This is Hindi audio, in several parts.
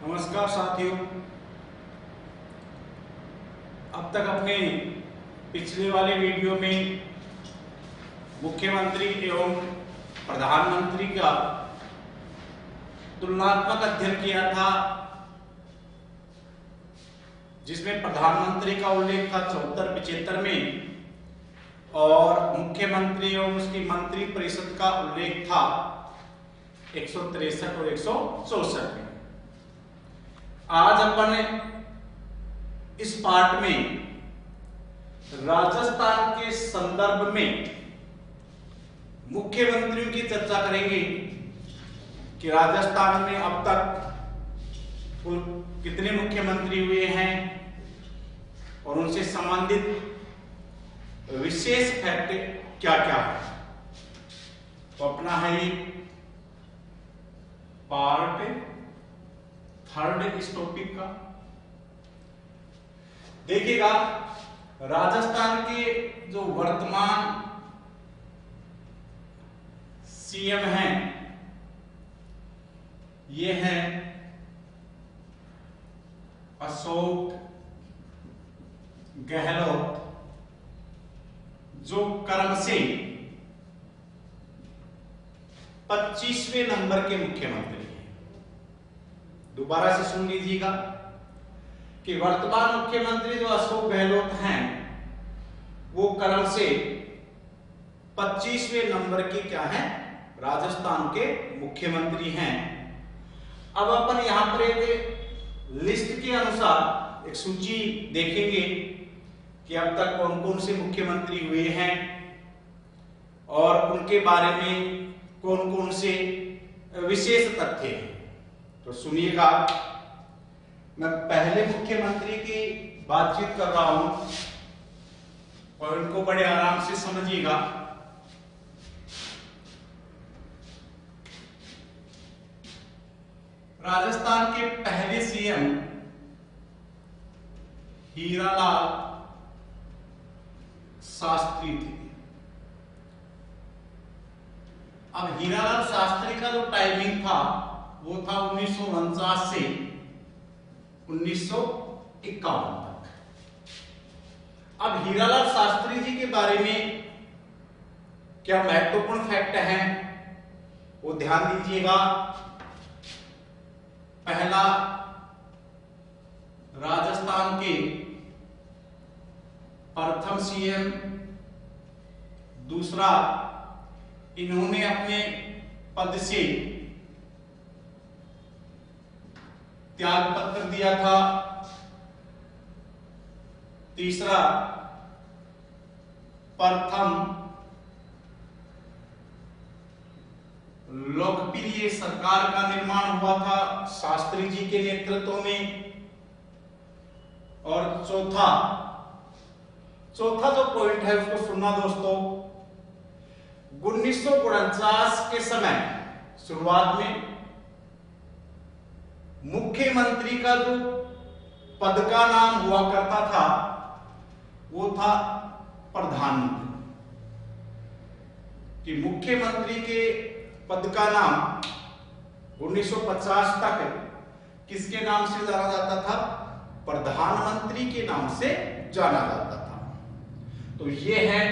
नमस्कार साथियों। अब तक अपने पिछले वाले वीडियो में मुख्यमंत्री एवं प्रधानमंत्री का तुलनात्मक अध्ययन किया था, जिसमें प्रधानमंत्री का उल्लेख था 74-75 में और मुख्यमंत्री एवं उसकी मंत्री परिषद का उल्लेख था 163 और 164 में। आज अपन इस पार्ट में राजस्थान के संदर्भ में मुख्यमंत्रियों की चर्चा करेंगे कि राजस्थान में अब तक कुल कितने मुख्यमंत्री हुए हैं और उनसे संबंधित विशेष फैक्ट क्या क्या है। तो अपना है ये पार्ट थर्ड इस टॉपिक का। देखिएगा, राजस्थान के जो वर्तमान सीएम हैं ये हैं अशोक गहलोत, जो क्रम से 25वें नंबर के मुख्यमंत्री हैं। दोबारा से सुन लीजिएगा कि वर्तमान मुख्यमंत्री जो अशोक गहलोत हैं वो क्रम से 25वें नंबर के क्या हैं, राजस्थान के मुख्यमंत्री हैं। अब अपन यहां पर एक लिस्ट के अनुसार एक सूची देखेंगे कि अब तक कौन कौन से मुख्यमंत्री हुए हैं और उनके बारे में कौन कौन से विशेष तथ्य हैं। तो सुनिएगा, मैं पहले मुख्यमंत्री की बातचीत कर रहा हूं और इनको बड़े आराम से समझिएगा। राजस्थान के पहले सीएम हीरालाल शास्त्री थे। अब हीरालाल शास्त्री का जो टाइमिंग था वो था 1949 से 1951 तक। अब हीरालाल शास्त्री जी के बारे में क्या महत्वपूर्ण फैक्ट हैं वो ध्यान दीजिएगा। पहला, राजस्थान के प्रथम सीएम। दूसरा, इन्होंने अपने पद से त्याग पत्र दिया था। तीसरा, प्रथम लोकप्रिय सरकार का निर्माण हुआ था शास्त्री जी के नेतृत्व में। और चौथा जो पॉइंट है उसको सुनना दोस्तों, 1949 के समय शुरुआत में मुख्यमंत्री का जो पद का नाम हुआ करता था वो था प्रधानमंत्री। कि मुख्यमंत्री के पद का नाम 1950 तक किसके नाम से जाना जाता था? प्रधानमंत्री के नाम से जाना जाता था। तो ये है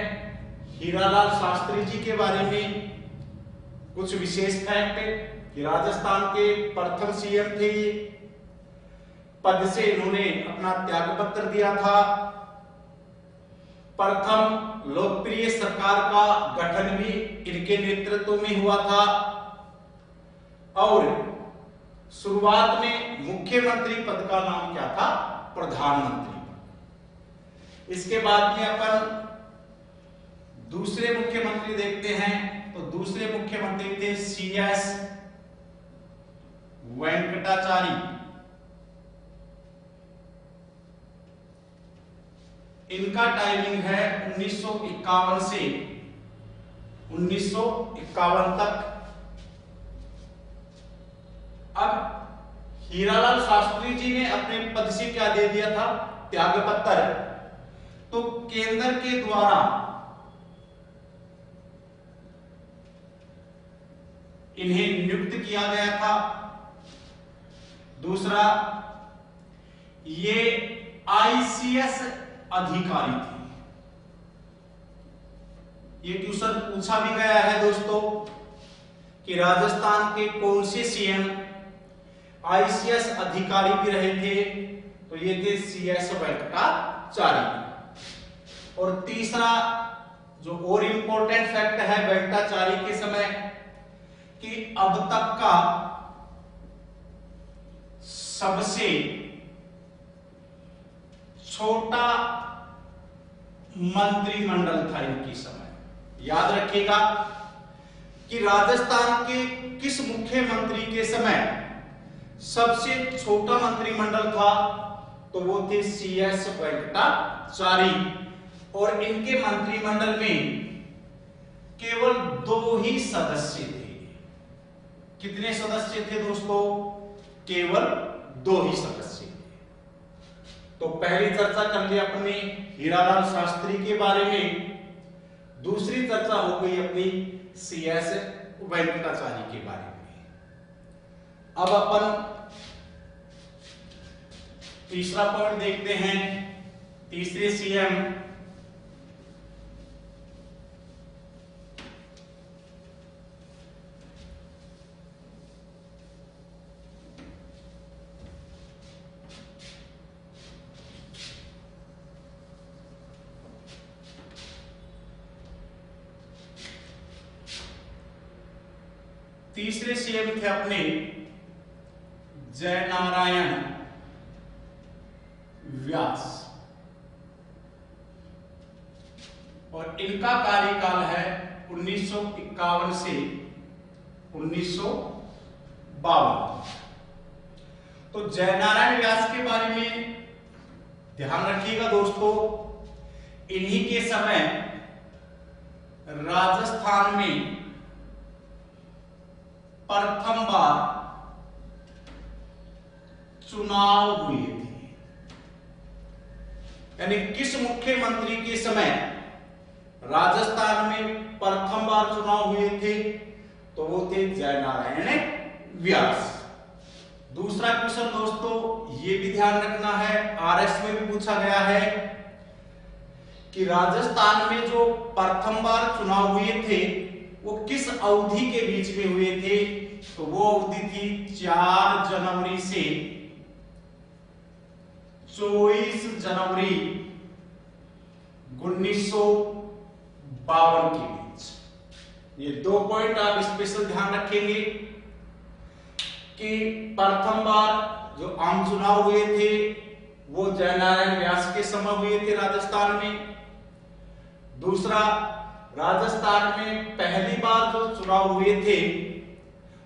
हीरालाल शास्त्री जी के बारे में कुछ विशेष फैक्ट कि राजस्थान के प्रथम सीएम थे। पद से इन्होंने अपना त्याग पत्र दिया था। प्रथम लोकप्रिय सरकार का गठन भी इनके नेतृत्व में हुआ था और शुरुआत में मुख्यमंत्री पद का नाम क्या था? प्रधानमंत्री। इसके बाद में अपन दूसरे मुख्यमंत्री देखते हैं। तो दूसरे मुख्यमंत्री थे CS वेंकटाचारी। इनका टाइमिंग है 1951 से 1951 तक। अब हीरालाल शास्त्री जी ने अपने पद से क्या दे दिया था? त्याग पत्र। तो केंद्र के द्वारा इन्हें नियुक्त किया गया था। दूसरा, ये आईसीएस अधिकारी थे। ये क्वेश्चन पूछा भी गया है दोस्तों कि राजस्थान के कौन से सीएम आईसीएस अधिकारी भी रहे थे, तो ये थे CS वेंकटाचार्य। और तीसरा जो और इंपॉर्टेंट फैक्ट है वेंकटाचार्य के समय, कि अब तक का सबसे छोटा मंत्रिमंडल था इनके समय। याद रखिएगा कि राजस्थान के किस मुख्यमंत्री के समय सबसे छोटा मंत्रिमंडल था, तो वो थे CS वेंकटाचार्य। और इनके मंत्रिमंडल में केवल 2 ही सदस्य थे। कितने सदस्य थे दोस्तों? केवल 2 ही सदस्य थे। तो पहली चर्चा कर ली अपने हीरालाल शास्त्री के बारे में, दूसरी चर्चा हो गई अपनी CS वेंकटाचार्य के बारे में। अब अपन तीसरा पॉइंट देखते हैं। तीसरे सीएम थे अपने जयनारायण व्यास, और इनका कार्यकाल है 1951 से 1952। तो जयनारायण व्यास के बारे में ध्यान रखिएगा दोस्तों, इन्हीं के समय राजस्थान में प्रथम बार चुनाव हुए थे। यानी किस मुख्यमंत्री के समय राजस्थान में प्रथम बार चुनाव हुए थे, तो वो थे जयनारायण व्यास। दूसरा क्वेश्चन दोस्तों ये भी ध्यान रखना है, RS में भी पूछा गया है कि राजस्थान में जो प्रथम बार चुनाव हुए थे वो किस अवधि के बीच में हुए थे, तो वो अवधि थी 4 जनवरी से 24 जनवरी 1952 के बीच। ये 2 पॉइंट आप स्पेशल ध्यान रखेंगे कि प्रथम बार जो आम चुनाव हुए थे वो जयनारायण व्यास के समय हुए थे राजस्थान में। दूसरा, राजस्थान में पहली बार जो चुनाव हुए थे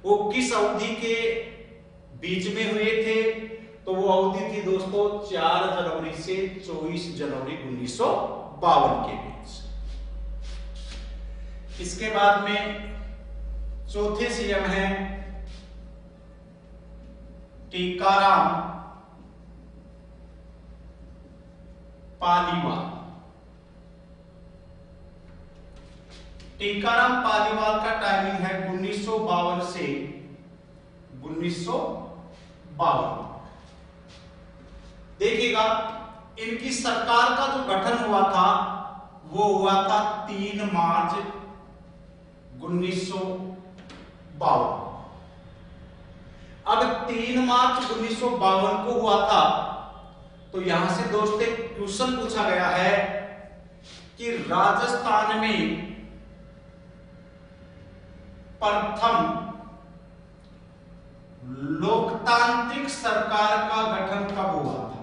वो किस अवधि के बीच में हुए थे, तो वो अवधि थी दोस्तों 4 जनवरी से 24 जनवरी 1952 के बीच। इसके बाद में चौथे सीएम हैं टीकाराम पालीवाल। टीकाराम पालीवाल का टाइमिंग है 1952 से 1952। देखिएगा इनकी सरकार का जो गठन हुआ था वो हुआ था 3 मार्च 1952। अब 3 मार्च 1952 को हुआ था, तो यहां से दोस्तों क्वेश्चन पूछा गया है कि राजस्थान में प्रथम लोकतांत्रिक सरकार का गठन कब हुआ था?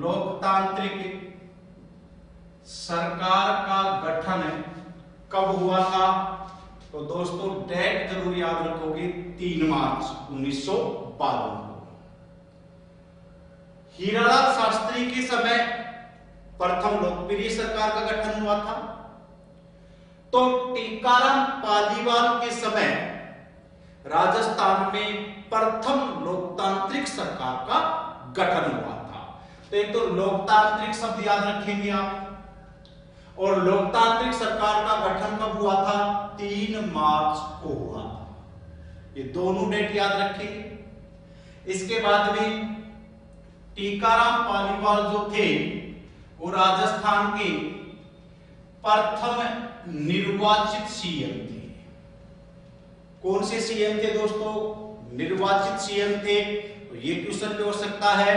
लोकतांत्रिक सरकार का गठन कब हुआ था? तो दोस्तों डेट जरूर याद रखोगे, 3 मार्च 1952 को। हीरालाल शास्त्री के समय प्रथम लोकप्रिय सरकार का गठन हुआ था, तो टीकाराम पालीवाल के समय राजस्थान में प्रथम लोकतांत्रिक सरकार का गठन हुआ था। तो एक तो लोकतांत्रिक शब्द याद रखेंगे आप, और लोकतांत्रिक सरकार का गठन कब हुआ था? 3 मार्च को हुआ था। ये दोनों डेट याद रखेंगे। इसके बाद में टीकाराम पालीवाल जो थे वो राजस्थान के प्रथम निर्वाचित सीएम थे। कौन से सीएम थे दोस्तों? निर्वाचित सीएम थे। तो ये क्वेश्चन भी हो सकता है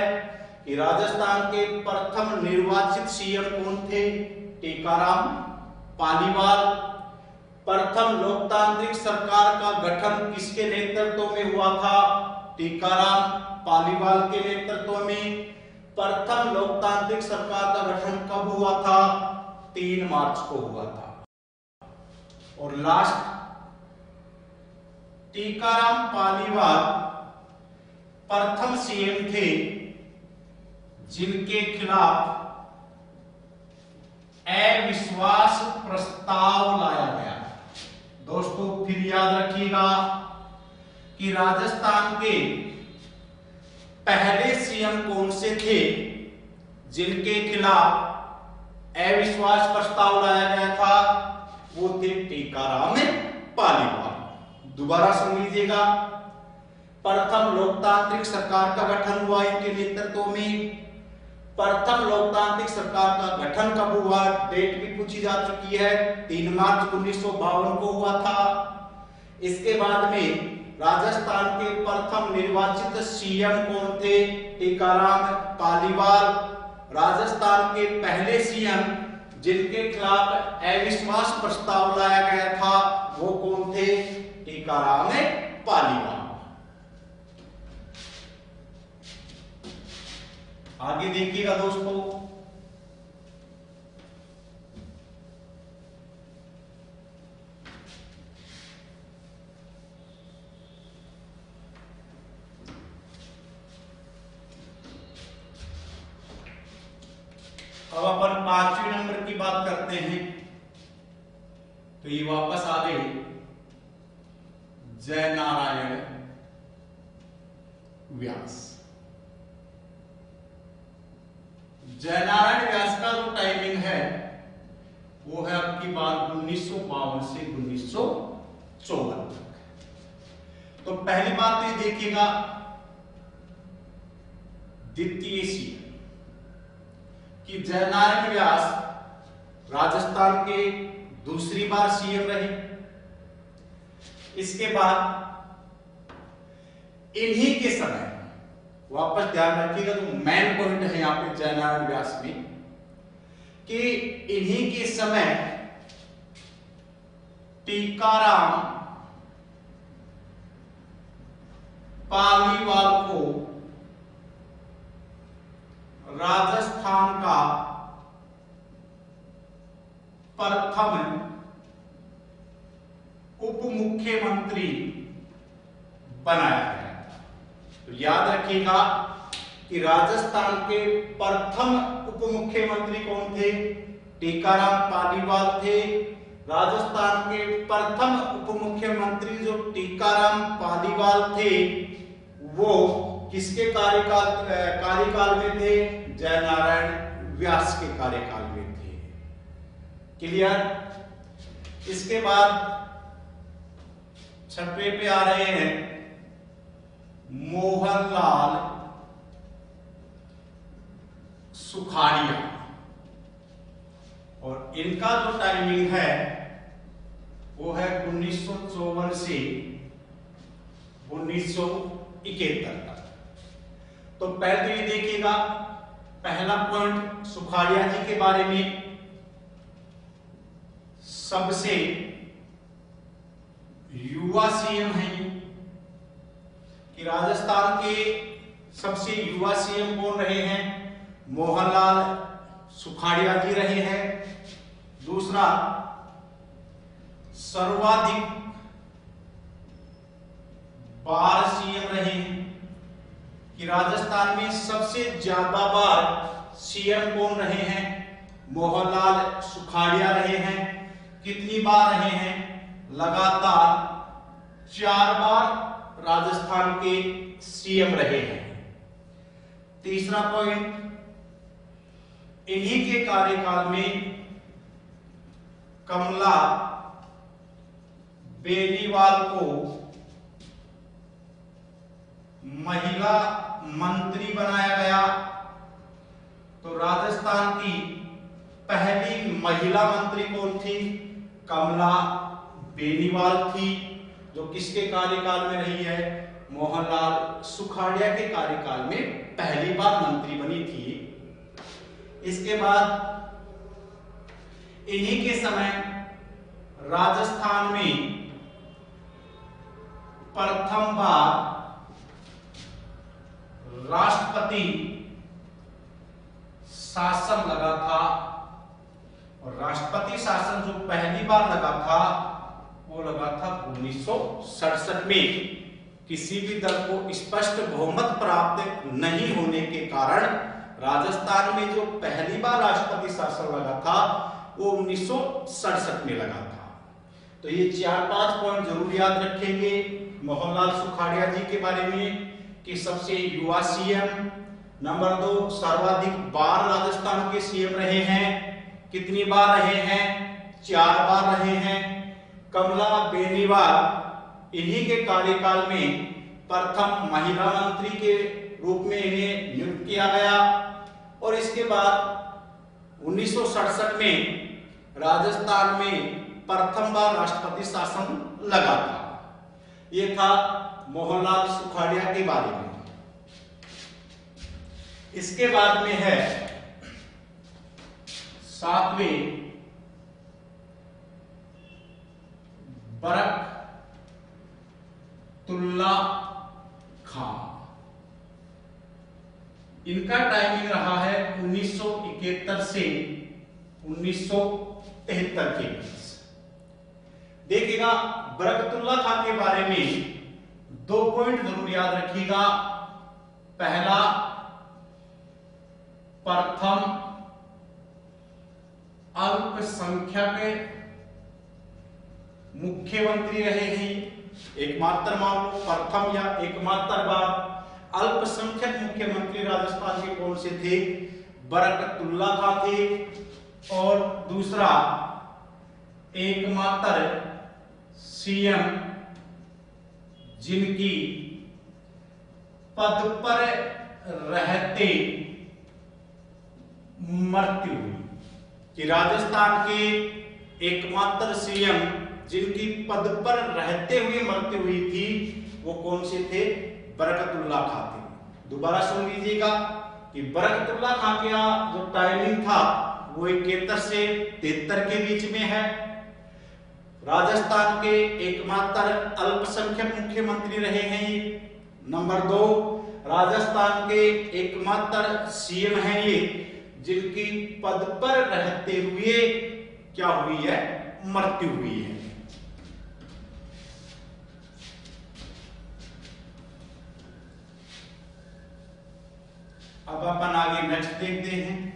कि राजस्थान के प्रथम निर्वाचित सीएम कौन थे? टीकाराम पालीवाल। प्रथम लोकतांत्रिक सरकार का गठन किसके नेतृत्व में हुआ था? टीकाराम पालीवाल के नेतृत्व में। प्रथम लोकतांत्रिक सरकार का गठन कब हुआ था? 3 मार्च को हुआ था। और लास्ट, टीकाराम पालीवाल प्रथम सीएम थे जिनके खिलाफ अविश्वास प्रस्ताव लाया गया। दोस्तों फिर याद रखिएगा कि राजस्थान के पहले सीएम कौन से थे जिनके खिलाफ अविश्वास प्रस्ताव लाया गया था? वो थे टीकाराम पालीवाल। दोबारा सुन लीजिएगा। प्रथम लोकतांत्रिक सरकार का गठन हुआ इनके नेतृत्व में। प्रथम लोकतांत्रिक सरकार का गठन कब हुआ? डेट भी पूछी जा चुकी है, 3 मार्च 1952 को हुआ था। इसके बाद में राजस्थान के प्रथम निर्वाचित सीएम कौन थे? टीकाराम पालीवाल। राजस्थान के पहले सीएम जिनके खिलाफ अविश्वास प्रस्ताव लाया गया था वो कौन थे? टीकाराम पालीवाल। आगे देखिएगा दोस्तों, अब अपन 5वें नंबर की बात करते हैं। तो ये वापस आ गए जयनारायण व्यास। जयनारायण व्यास का जो टाइमिंग है वो है आपकी बात 1952 से 1954 तक। तो पहली बात तो ये देखिएगा, द्वितीय सीएम कि जयनारायण व्यास राजस्थान के दूसरी बार सीएम रहे। इसके बाद इन्हीं के समय, वापस ध्यान रखिएगा तो मेन पॉइंट है यहां पे जयनारायण व्यास में, कि इन्हीं के समय टीकाराम पालीवाल को राजस्थान का प्रथम उप मुख्यमंत्री बनाया गया। तो याद रखिएगा कि राजस्थान के प्रथम उप मुख्यमंत्री कौन थे? टीकाराम पालीवाल थे। राजस्थान के प्रथम उप मुख्यमंत्री जो टीकाराम पालीवाल थे वो किसके कार्यकाल में थे? जयनारायण व्यास के कार्यकाल में थे। क्लियर? इसके बाद 6वें पे आ रहे हैं मोहनलाल सुखाड़िया, और इनका जो टाइमिंग है वो है 1954 से 1971 तक। तो पहले तो ये देखिएगा, पहला पॉइंट सुखाड़िया जी के बारे में, सबसे युवा सीएम है कि राजस्थान के सबसे युवा सीएम कौन रहे हैं? मोहनलाल सुखाड़िया जी रहे हैं। दूसरा, सर्वाधिक बार सीएम रहे हैं कि राजस्थान में सबसे ज्यादा बार सीएम कौन रहे हैं? मोहनलाल सुखाड़िया रहे हैं। कितनी बार रहे हैं? लगातार 4 बार राजस्थान के सीएम रहे हैं। तीसरा पॉइंट, इन्हीं के कार्यकाल में कमला बेनीवाल को महिला मंत्री बनाया गया। तो राजस्थान की पहली महिला मंत्री कौन थी? कमला बेनीवाल थी, जो किसके कार्यकाल में रही है? मोहनलाल सुखाड़िया के कार्यकाल में पहली बार मंत्री बनी थी। इसके बाद इन्हीं के समय राजस्थान में प्रथम बार राष्ट्रपति शासन लगा था। और राष्ट्रपति शासन जो पहली बार लगा था वो लगा था 1967 में। किसी भी दल को स्पष्ट बहुमत प्राप्त नहीं होने के कारण राजस्थान में जो पहली बार राष्ट्रपति शासन लगा था वो 1967 में लगा था। तो ये 4-5 पॉइंट जरूर याद रखेंगे मोहनलाल सुखाड़िया जी के बारे में कि सबसे युवा सीएम। नंबर 2, सर्वाधिक बार राजस्थान के सीएम रहे हैं। कितनी बार रहे हैं? 4 बार रहे हैं। कमला बेनीवाल इन्हीं के कार्यकाल में प्रथम महिला मंत्री के रूप में इन्हें नियुक्त किया गया। और इसके बाद 1967 में राजस्थान में प्रथम बार राष्ट्रपति शासन लगा था। ये था मोहनलाल सुखाड़िया के बारे में। इसके बाद में है 7वें बरकतुल्ला खां। इनका टाइमिंग रहा है 1971 से 1973 के बीच। देखिएगा बरकतुल्ला खां के बारे में 2 पॉइंट जरूर याद रखिएगा। पहला, प्रथम अल्पसंख्यक मुख्यमंत्री रहे हैं। एकमात्र मान लो, प्रथम या एकमात्र बार अल्पसंख्यक मुख्यमंत्री राजस्थान के कौन से थे? बरकतुल्ला खां थे। और दूसरा, एकमात्र सीएम जिनकी पद पर रहते मृत्यु हुई, कि राजस्थान के एकमात्र सीएम जिनकी पद पर रहते हुए मृत्यु हुई थी वो कौन से थे? बरकतुल्ला खां थे। दोबारा सुन लीजिएगा कि बरकतुल्ला खां का जो टाइमिंग था वो 71 से 73 के बीच में है। राजस्थान के एकमात्र अल्पसंख्यक मुख्यमंत्री रहे हैं ये। नंबर 2, राजस्थान के एकमात्र सीएम हैं ये जिनकी पद पर रहते हुए क्या हुई है? मृत्यु हुई है। अब अपन आगे नेक्स्ट देखते हैं।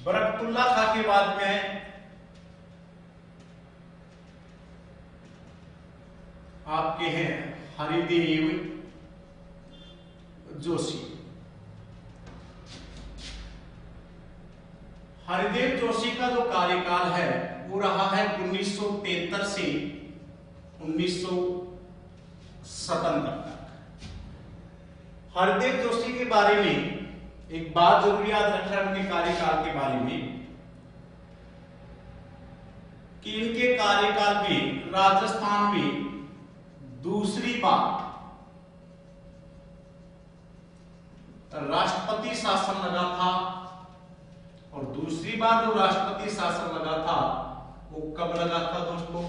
बरकतुल्ला खां के बाद में आपके हैं हरिदेव जोशी। हरिदेव जोशी का जो कार्यकाल है वो रहा है 1973 से 1977 तक। हरिदेव जोशी के बारे में एक बात जरूर याद रखना उनके कार्यकाल के बारे में कि इनके कार्यकाल में राजस्थान में दूसरी बार राष्ट्रपति शासन लगा था। और दूसरी बार जो राष्ट्रपति शासन लगा था वो कब लगा था दोस्तों?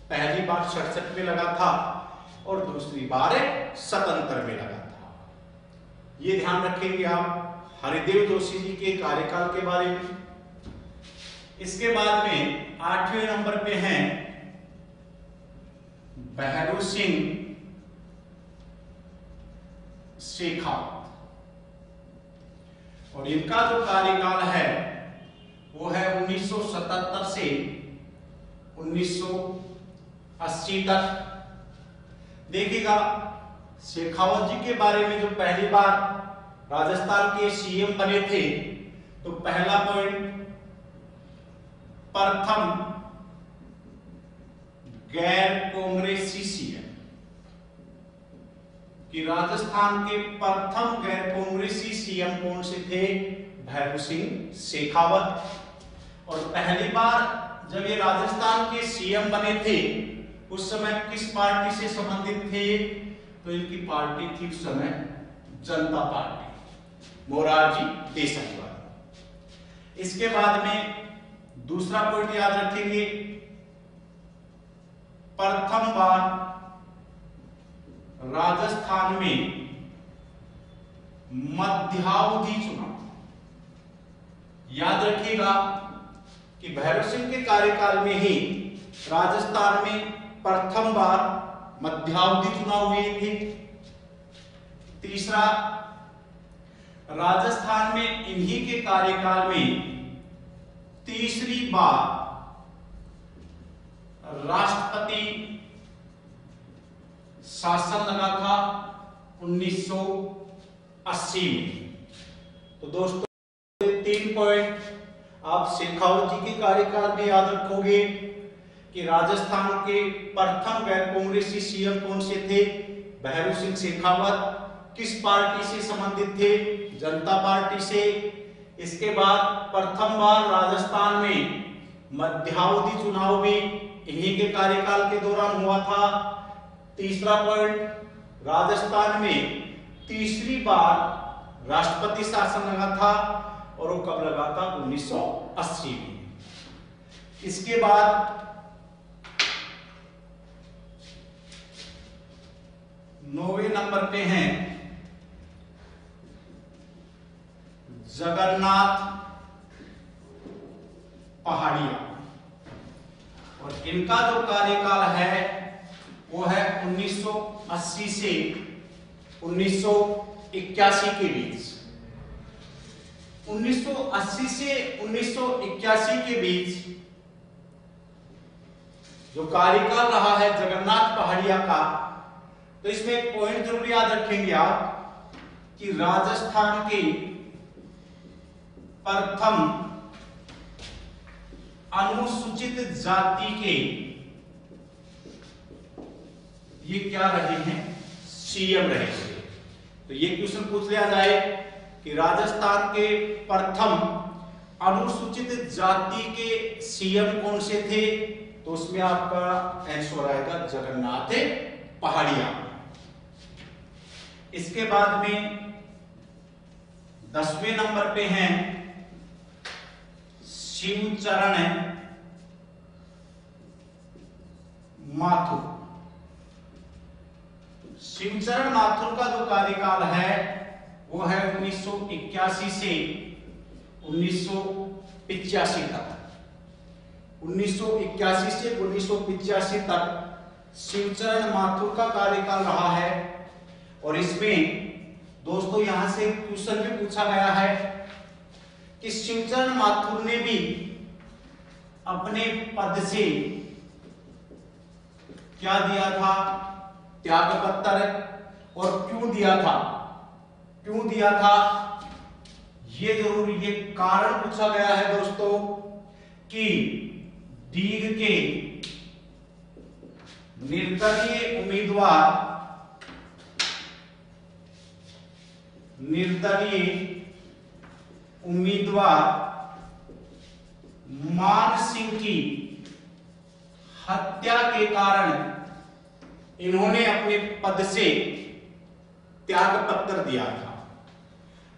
पहली बार 67 में लगा था और दूसरी बार 77 में लगा था। ये ध्यान रखेंगे आप हरिदेव जोशी जी के कार्यकाल के बारे में। इसके बाद में 8वें नंबर पे हैं भैरू सिंह शेखावत। और इनका जो कार्यकाल है वो है 1977 से 1980 तक। देखिएगा शेखावत जी के बारे में जो पहली बार राजस्थान के सीएम बने थे, तो पहला पॉइंट, प्रथम गैर कांग्रेसी सीएम, कि राजस्थान के प्रथम गैर कांग्रेसी सीएम कौन से थे? भैरव सिंह शेखावत। और पहली बार जब ये राजस्थान के सीएम बने थे उस समय किस पार्टी से संबंधित थे? तो इनकी पार्टी थी उस समय जनता पार्टी, मोरारजी देसाई वाली। इसके बाद में दूसरा पॉइंट याद रखेंगे, प्रथम बार राजस्थान में मध्यावधि चुनाव। याद रखिएगा कि भैरव सिंह के कार्यकाल में ही राजस्थान में प्रथम बार मध्यावधि चुनाव हुए थे। तीसरा, राजस्थान में इन्हीं के कार्यकाल में तीसरी बार राष्ट्रपति शासन लगा था 1980 में। तो दोस्तों 3 पॉइंट आप शेखावत जी के कार्यकाल में याद रखोगे कि राजस्थान के प्रथम गैर कांग्रेसी सीएम कौन से थे? भैरव सिंह शेखावत। किस पार्टी से संबंधित थे? जनता पार्टी से। इसके बाद प्रथम बार राजस्थान में मध्यावधि चुनाव भी इन्हीं के कार्यकाल के दौरान हुआ था। तीसरा पॉइंट, राजस्थान में तीसरी बार राष्ट्रपति शासन लगा था, और वो कब लगा था? 1980 में। इसके बाद 9वें नंबर पे हैं जगन्नाथ पहाड़िया, और इनका जो कार्यकाल है वो है 1980 से 1981 के बीच। 1980 से 1981 के बीच जो कार्यकाल रहा है जगन्नाथ पहाड़िया का, तो इसमें एक पॉइंट जरूर याद रखेंगे आप कि राजस्थान के प्रथम अनुसूचित जाति के ये क्या रहे हैं? सीएम रहे थे। तो ये क्वेश्चन पूछ लिया जाए कि राजस्थान के प्रथम अनुसूचित जाति के सीएम कौन से थे, तो उसमें आपका आंसर आएगा जगन्नाथ पहाड़िया। इसके बाद में 10वें नंबर पे हैं शिवचरण माथुर। शिवचरण माथुर का जो कार्यकाल है वो है 1981 से 1985 तक। 1981 से 1985 तक शिवचरण माथुर का कार्यकाल रहा है। और इसमें दोस्तों यहां से क्वेश्चन भी पूछा गया है कि शिवचरण माथुर ने भी अपने पद से क्या दिया था? त्याग पत्र। और क्यों दिया था? क्यों दिया था ये जरूर ये कारण पूछा गया है दोस्तों कि दीग के निर्दलीय उम्मीदवार मान सिंह की हत्या के कारण इन्होंने अपने पद से त्याग पत्र दिया था।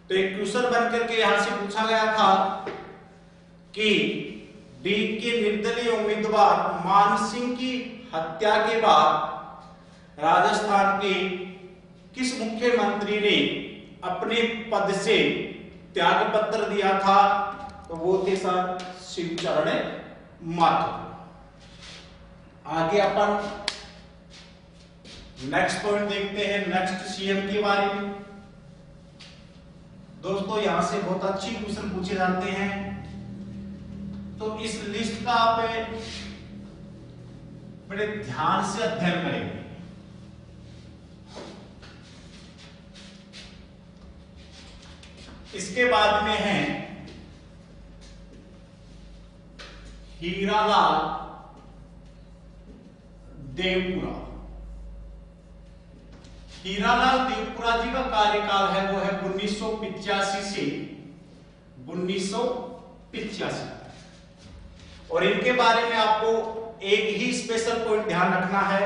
तो एक क्वेश्चन बनकर के यहां से पूछा गया था कि दीग के निर्दलीय उम्मीदवार मान सिंह की हत्या के बाद राजस्थान के किस मुख्यमंत्री ने अपने पद से त्याग पत्र दिया था? तो वो थे सर शिवचरण माथुर। आगे अपन नेक्स्ट पॉइंट देखते हैं, नेक्स्ट सीएम के बारे में। दोस्तों यहां से बहुत अच्छी क्वेश्चन पूछे जाते हैं, तो इस लिस्ट का आप बड़े ध्यान से अध्ययन करेंगे। इसके बाद में है हीरालाल देवपुरा। हीरालाल देवपुरा जी का कार्यकाल है वो है 1985 से 1985। और इनके बारे में आपको एक ही स्पेशल पॉइंट ध्यान रखना है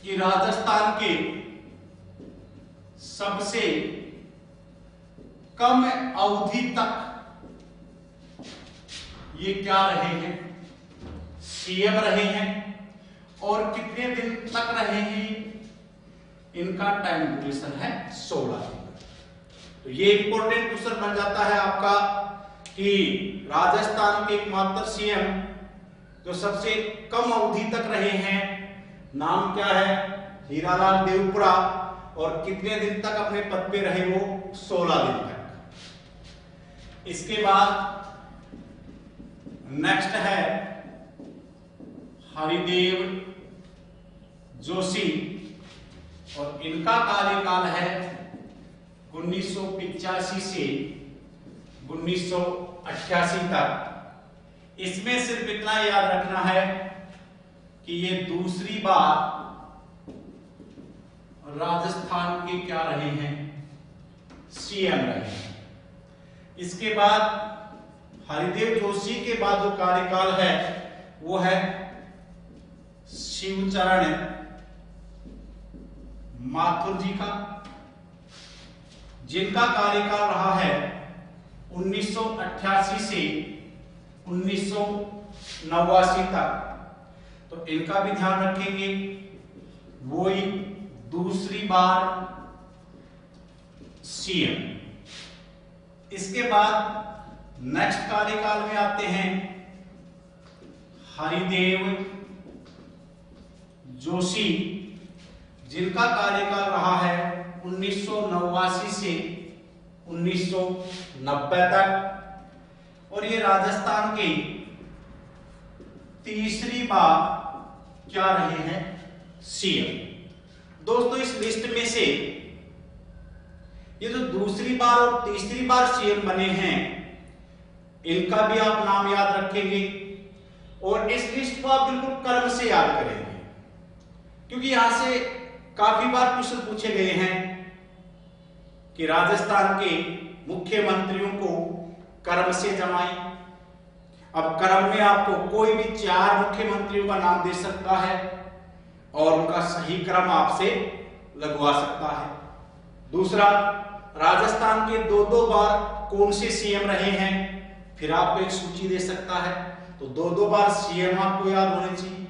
कि राजस्थान के सबसे कम अवधि तक ये क्या रहे हैं, सीएम रहे हैं। और कितने दिन तक रहे हैं, इनका टाइम ड्यूरेशन है 16 दिन। तो ये इंपॉर्टेंट क्वेश्चन बन जाता है आपका कि राजस्थान के एकमात्र सीएम जो सबसे कम अवधि तक रहे हैं, नाम क्या है, हीरालाल देवपुरा। और कितने दिन तक अपने पद पे रहे, वो 16 दिन तक। इसके बाद नेक्स्ट है हरिदेव जोशी और इनका कार्यकाल है 1985 से 1988 तक। इसमें सिर्फ इतना याद रखना है कि ये दूसरी बार राजस्थान के क्या रहे हैं, सीएम रहे हैं। इसके बाद हरिदेव जोशी के बाद जो कार्यकाल है वो है शिवचरण माथुर जी का, जिनका कार्यकाल रहा है 1988 से 1989 तक। तो इनका भी ध्यान रखेंगे, वो ही दूसरी बार सीएम। इसके बाद नेक्स्ट कार्यकाल में आते हैं हरिदेव जोशी, जिनका कार्यकाल रहा है 1989 से 1990 तक। और ये राजस्थान के तीसरी बार क्या रहे हैं, सीएम। दोस्तों इस लिस्ट में से ये जो दूसरी बार और तीसरी बार सीएम बने हैं, इनका भी आप नाम याद रखेंगे। और इस लिस्ट को आप बिल्कुल क्रम से याद करेंगे, क्योंकि यहां से काफी बार क्वेश्चन पूछे गए हैं कि राजस्थान के मुख्यमंत्रियों को क्रम से जमाएं। अब क्रम में आपको कोई भी 4 मुख्यमंत्रियों का नाम दे सकता है और उनका सही क्रम आपसे लगवा सकता है। दूसरा, राजस्थान के 2-2 बार कौन से सीएम रहे हैं, फिर आपको एक सूची दे सकता है। तो 2-2 बार सीएम आपको याद होने चाहिए।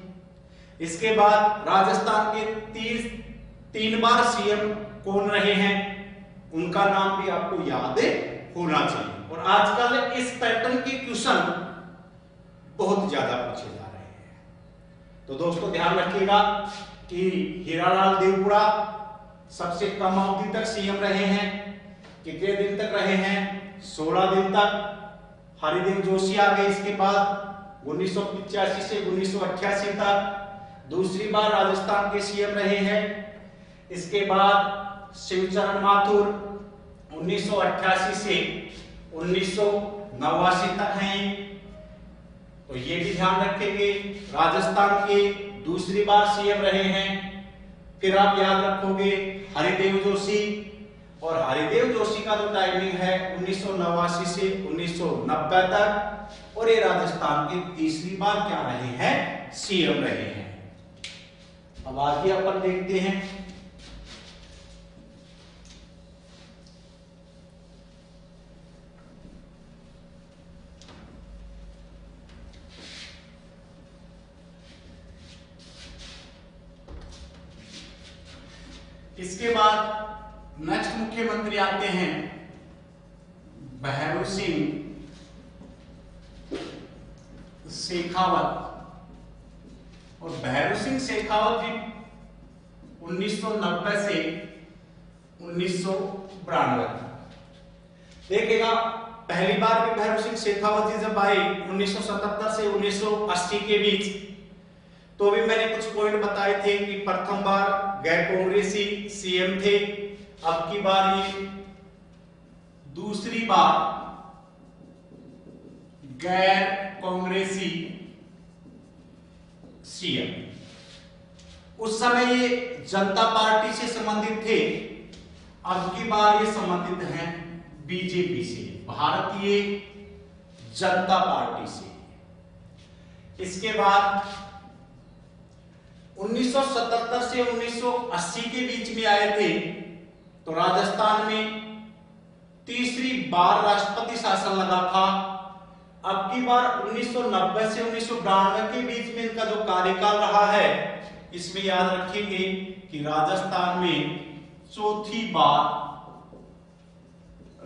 इसके बाद राजस्थान के 3 बार सीएम कौन रहे हैं, उनका नाम भी आपको याद होना चाहिए। और आजकल इस पैटर्न के क्वेश्चन बहुत ज्यादा पूछे जा रहे हैं। तो दोस्तों ध्यान रखिएगा कि हीरालाल देवपुरा सबसे कम अवधि तक सीएम रहे हैं। कितने दिन तक रहे हैं, 16 दिन तक। हरिदेव जोशी आ गए इसके बाद 1985 से 1988 तक, दूसरी बार राजस्थान के सीएम रहे हैं। इसके बाद शिवचरण माथुर 1988 से 1989 तक हैं। तो ये भी ध्यान रखेंगे, राजस्थान के दूसरी बार सीएम रहे हैं। फिर आप याद रखोगे हरिदेव जोशी, और हरिदेव जोशी का जो टाइमिंग है 1989 से 1990 तक। और ये राजस्थान के तीसरी बार क्या रहे हैं, सीएम रहे हैं। अब आगे अपन देखते हैं इसके बाद नेक्स्ट मुख्यमंत्री आते हैं भैरू सिंह शेखावत। और भैरू सिंह शेखावत जी 1990 से 1992। देखिएगा, पहली बार भी भैरू सिंह शेखावत जी जब आए 1977 से 1980 के बीच, तो भी मैंने कुछ पॉइंट बताए थे कि प्रथम बार गैर कांग्रेसी सीएम थे। अब की बार ये दूसरी बार गैर कांग्रेसी सीएम। उस समय ये जनता पार्टी से संबंधित थे, अब की बार ये संबंधित हैं बीजेपी से, भारतीय जनता पार्टी से। इसके बाद 1977 से 1980 के बीच में आए थे, तो राजस्थान में तीसरी बार राष्ट्रपति शासन लगा था। अब की बार 1990 से 1992 के बीच में इनका जो कार्यकाल रहा है, इसमें याद रखेंगे कि राजस्थान में चौथी बार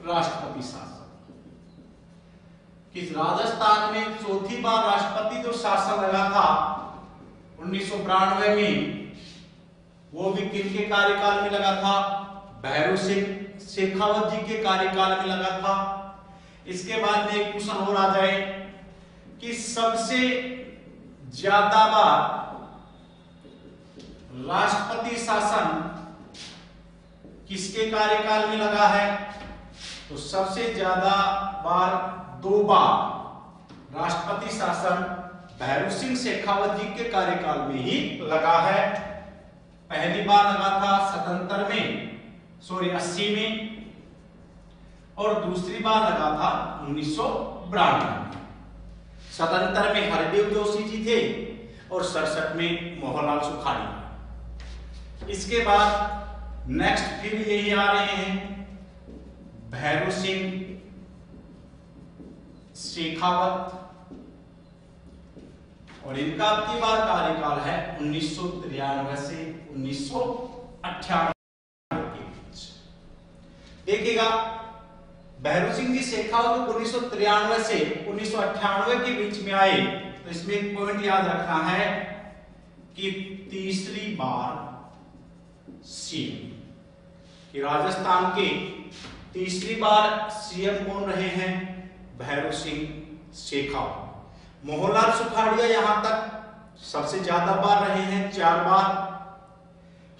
राष्ट्रपति शासन। किस राजस्थान में चौथी बार राष्ट्रपति जो शासन लगा था 1992 में, वो भी किनके कार्यकाल में लगा था? भैरू सिंह शेखावत जी के कार्यकाल में लगा था। इसके बाद में एक क्वेश्चन और आ जाए कि सबसे ज्यादा बार राष्ट्रपति शासन किसके कार्यकाल में लगा है? तो सबसे ज्यादा बार 2 बार राष्ट्रपति शासन भैरू सिंह शेखावत जी के कार्यकाल में ही लगा है। पहली बार लगा था 80 में, और दूसरी बार लगा था 1992 में। 77 में हरदेव जोशी जी थे और 67 में मोहनलाल सुखाड़िया। इसके बाद नेक्स्ट फिर यही आ रहे हैं भैरू सिंह शेखावत, और इनका अब की बार कार्यकाल है 1993 से 1998 के बीच। देखिएगा, भैरू सिंह जी शेखावत 1993 से 1998 के बीच में आए, तो इसमें एक पॉइंट याद रखना है कि तीसरी बार सीएम, कि राजस्थान के तीसरी बार सीएम कौन रहे हैं? भैरू सिंह शेखावत। मोहनलाल सुखाड़िया यहां तक सबसे ज्यादा बार रहे हैं, 4 बार।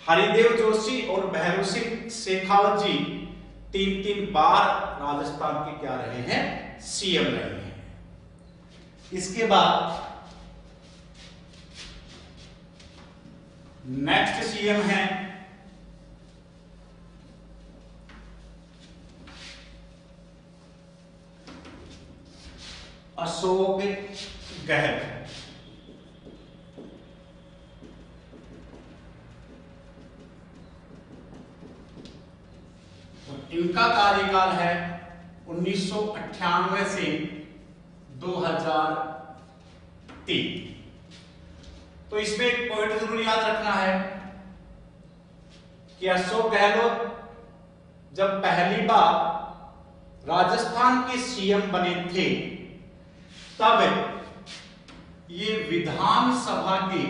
हरिदेव जोशी और भैरू सिंह शेखावत जी 3-3 बार राजस्थान के क्या रहे हैं? सीएम रहे हैं। इसके बाद नेक्स्ट सीएम है अशोक गहलोत। इनका कार्यकाल है 1998 से 2003। तो इसमें एक पॉइंट जरूर याद रखना है कि अशोक गहलोत जब पहली बार राजस्थान के सीएम बने थे, तब ये विधानसभा के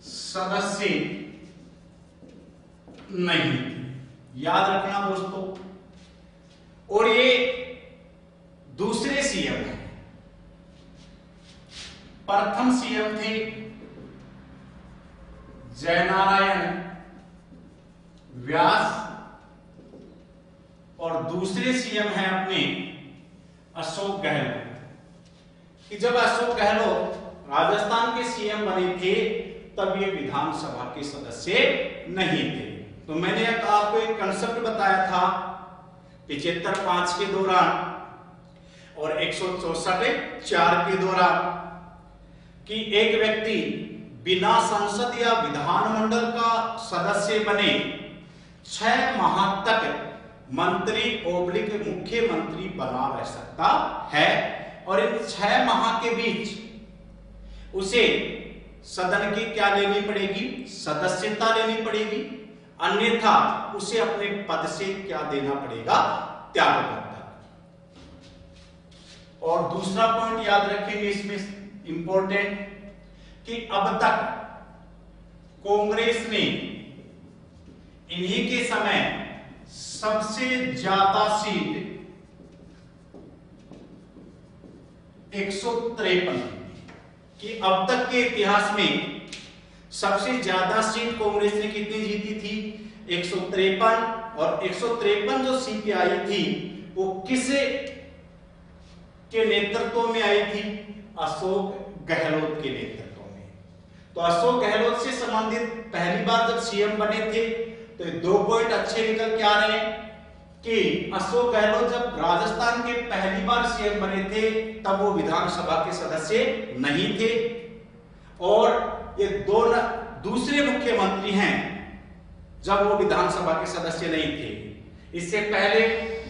सदस्य नहीं थे, याद रखना दोस्तों। और ये दूसरे सीएम हैं। प्रथम सीएम थे जयनारायण व्यास, और दूसरे सीएम हैं अपने अशोक गहलोत। कि जब अशोक गहलोत राजस्थान के सीएम बने थे, तब ये विधानसभा के सदस्य नहीं थे। तो मैंने आपको एक कंसेप्ट बताया था 75(5) के दौरान और 164(4) के दौरान, कि एक व्यक्ति बिना संसद या विधानमंडल का सदस्य बने 6 माह तक मंत्री ओब्लिक मुख्यमंत्री बना रह सकता है, और इन 6 माह के बीच उसे सदन की क्या लेनी पड़ेगी? सदस्यता लेनी पड़ेगी, अन्यथा उसे अपने पद से क्या देना पड़ेगा? त्यागपत्र। और दूसरा पॉइंट याद रखेंगे इसमें इंपॉर्टेंट, कि अब तक कांग्रेस ने इन्हीं के समय सबसे ज्यादा सीट 153, कि अब तक के इतिहास में सबसे ज्यादा सीट कांग्रेस ने कितनी जीती थी? 153, और 153 जो सीटें आई थी वो किस के नेतृत्व में आई थी? अशोक गहलोत के नेतृत्व में। तो अशोक गहलोत से संबंधित पहली बार जब सीएम बने थे तो 2 पॉइंट अच्छे निकल के आ रहे हैं कि अशोक गहलोत जब राजस्थान के पहली बार सीएम बने थे तब वो विधानसभा के सदस्य नहीं थे, और ये दूसरे मुख्यमंत्री हैं जब वो विधानसभा के सदस्य नहीं थे। इससे पहले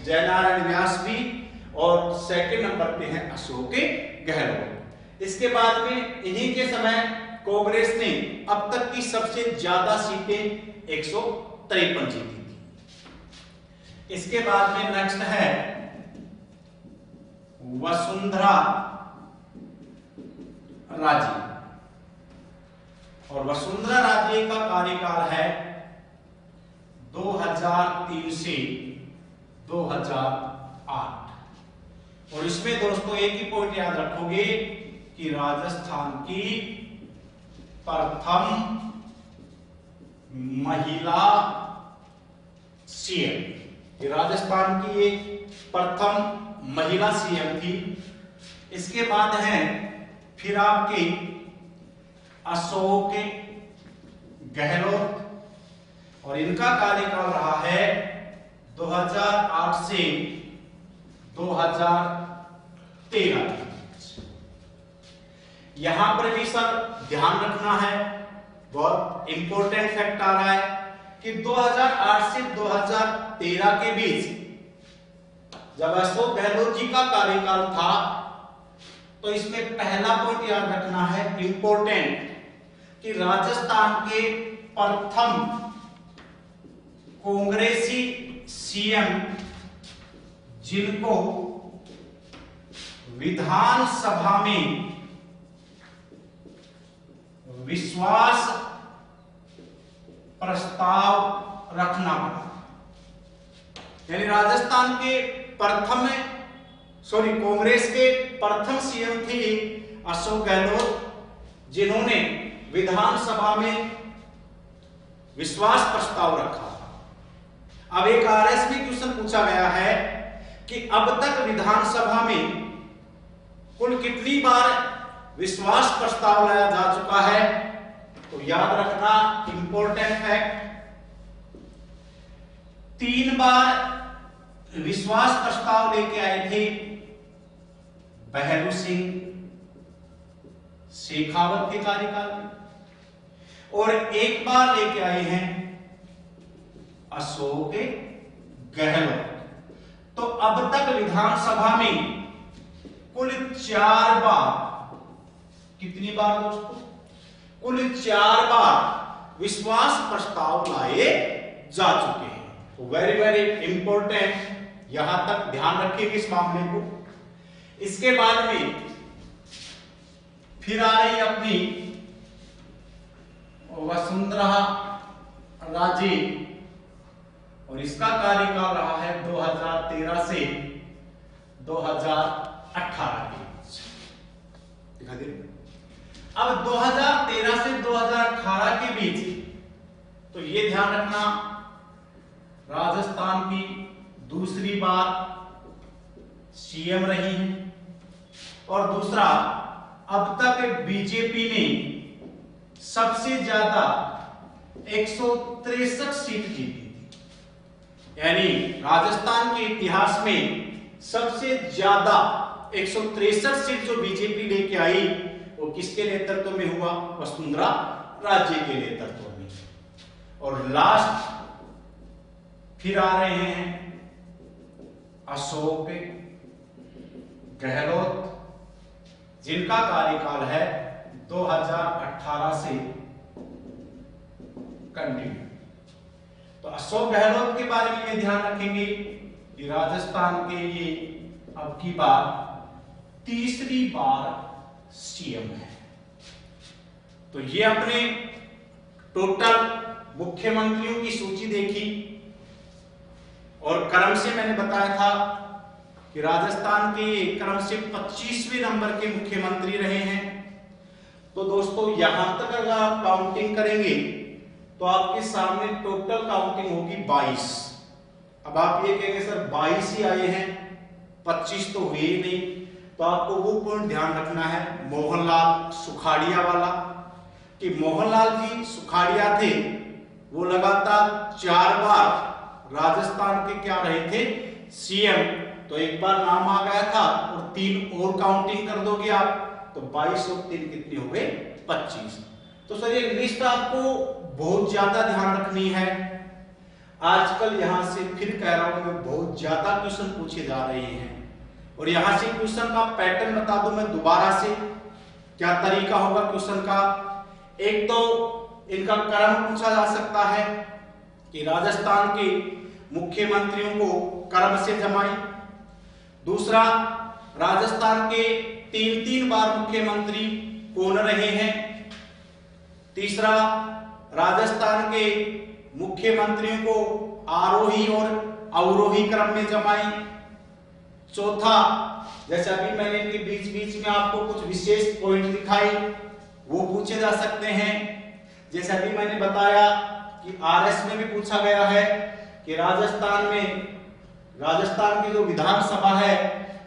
जयनारायण व्यास भी, और सेकंड नंबर पे है अशोक गहलोत। इसके बाद में इन्हीं के समय कांग्रेस ने अब तक की सबसे ज्यादा सीटें 153 जीती थी। इसके बाद में नेक्स्ट है वसुंधरा राजे, और वसुंधरा राजे का कार्यकाल है 2003 से 2008। और इसमें दोस्तों एक ही पॉइंट याद रखोगे कि राजस्थान की प्रथम महिला सीएम, राजस्थान की एक प्रथम महिला सीएम थी। इसके बाद है फिर आपके अशोक गहलोत, और इनका कार्यकाल रहा है 2008 से 2013। यहां पर भी सर ध्यान रखना है, बहुत इंपॉर्टेंट फैक्ट आ रहा है कि 2008 से 2013 के बीच जब अशोक गहलोत जी का कार्यकाल था तो इसमें पहला पॉइंट याद रखना है इंपॉर्टेंट कि राजस्थान के प्रथम कांग्रेसी सीएम जिनको विधानसभा में विश्वास प्रस्ताव रखना पड़ा, यानी राजस्थान के कांग्रेस के प्रथम सीएम थे अशोक गहलोत, जिन्होंने विधानसभा में विश्वास प्रस्ताव रखा। अब एक आरएस में क्वेश्चन पूछा गया है कि अब तक विधानसभा में कुल कितनी बार विश्वास प्रस्ताव लाया जा चुका है? तो याद रखना इंपॉर्टेंट फैक्ट, 3 बार विश्वास प्रस्ताव लेके आए थे बहरू सिंह शेखावत के कार्यकाल में, और 1 बार लेके आए हैं अशोक गहलोत। तो अब तक विधानसभा में कुल 4 बार, कितनी बार दोस्तों? कुल 4 बार विश्वास प्रस्ताव लाए जा चुके हैं। तो वेरी वेरी इंपॉर्टेंट, यहां तक ध्यान रखिएगा इस मामले को। इसके बाद में फिर आ रही अपनी वसुंधरा राजे, और इसका कार्यकाल रहा है 2013 से 2018 के बीच। दिखा दे। अब 2013 से 2018 के बीच तो ये ध्यान रखना राजस्थान की दूसरी बार सीएम रही है, और दूसरा अब तक बीजेपी ने सबसे ज्यादा 163 सीट जीती थी, यानी राजस्थान के इतिहास में सबसे ज्यादा 163 सीट जो बीजेपी लेके आई वो किसके नेतृत्व में हुआ? वसुंधरा राजे के नेतृत्व में। और लास्ट फिर आ रहे हैं अशोक गहलोत, जिनका कार्यकाल है 2018 से कंटिन्यू। तो अशोक गहलोत के बारे में ये ध्यान रखेंगे कि राजस्थान के ये अब की बार तीसरी बार सीएम है। तो ये अपने टोटल मुख्यमंत्रियों की सूची देखी, और क्रम से मैंने बताया था कि राजस्थान के क्रम से 25वें नंबर के मुख्यमंत्री रहे हैं। तो दोस्तों यहां तक अगर आप काउंटिंग करेंगे तो आपके सामने टोटल काउंटिंग होगी 22। अब आप ये कहेंगे सर 22 ही आए हैं, 25 तो हुए ही नहीं। तो आपको वो पॉइंट ध्यान रखना है मोहनलाल सुखाड़िया वाला, कि मोहनलाल जी सुखाड़िया थे, वो लगातार 4 बार राजस्थान के क्या रहे थे, सीएम। तो एक बार नाम आ गया था और 3 और काउंटिंग कर दोगे आप, तो 22 और 3 कितने हो गए, 25। तो सर ये लिस्ट आपको बहुत ज्यादा ध्यान रखनी है। आजकल यहां से फिर कह रहा हूं मैं, बहुत ज्यादा क्वेश्चन पूछे जा रहे हैं, और यहां से क्वेश्चन का पैटर्न बता दूं मैं दोबारा से, क्या तरीका होगा क्वेश्चन का। एक तो इनका क्रम पूछा जा सकता है कि राजस्थान के मुख्यमंत्रियों को क्रम से जमाएं। दूसरा, राजस्थान के 3-3 बार मुख्यमंत्री कौन रहे हैं। तीसरा, राजस्थान के मुख्यमंत्रियों को आरोही और अवरोही क्रम में जमाएं। चौथा, जैसे अभी मैंने इनके बीच बीच में आपको कुछ विशेष पॉइंट दिखाई, वो पूछे जा सकते हैं। जैसे अभी मैंने बताया कि आरएस में भी पूछा गया है कि राजस्थान की जो विधानसभा है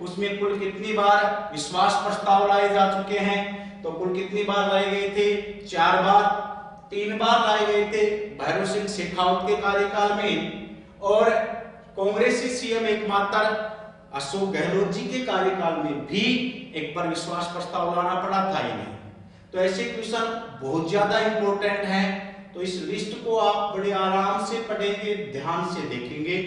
उसमें कुल कितनी बार विश्वास प्रस्ताव लाए जा चुके हैं। तो कुल कितनी बार लाए गए थे, 4 बार। 3 बार लाए गए थे भैरव सिंह शेखावत के कार्यकाल में, और कांग्रेसी सीएम एकमात्र अशोक गहलोत जी के कार्यकाल में भी एक बार विश्वास प्रस्ताव लाना पड़ा था ही नहीं। तो ऐसे क्वेश्चन बहुत ज्यादा इंपॉर्टेंट हैं। तो इस लिस्ट को आप बड़े आराम से पढ़ेंगे, ध्यान से देखेंगे।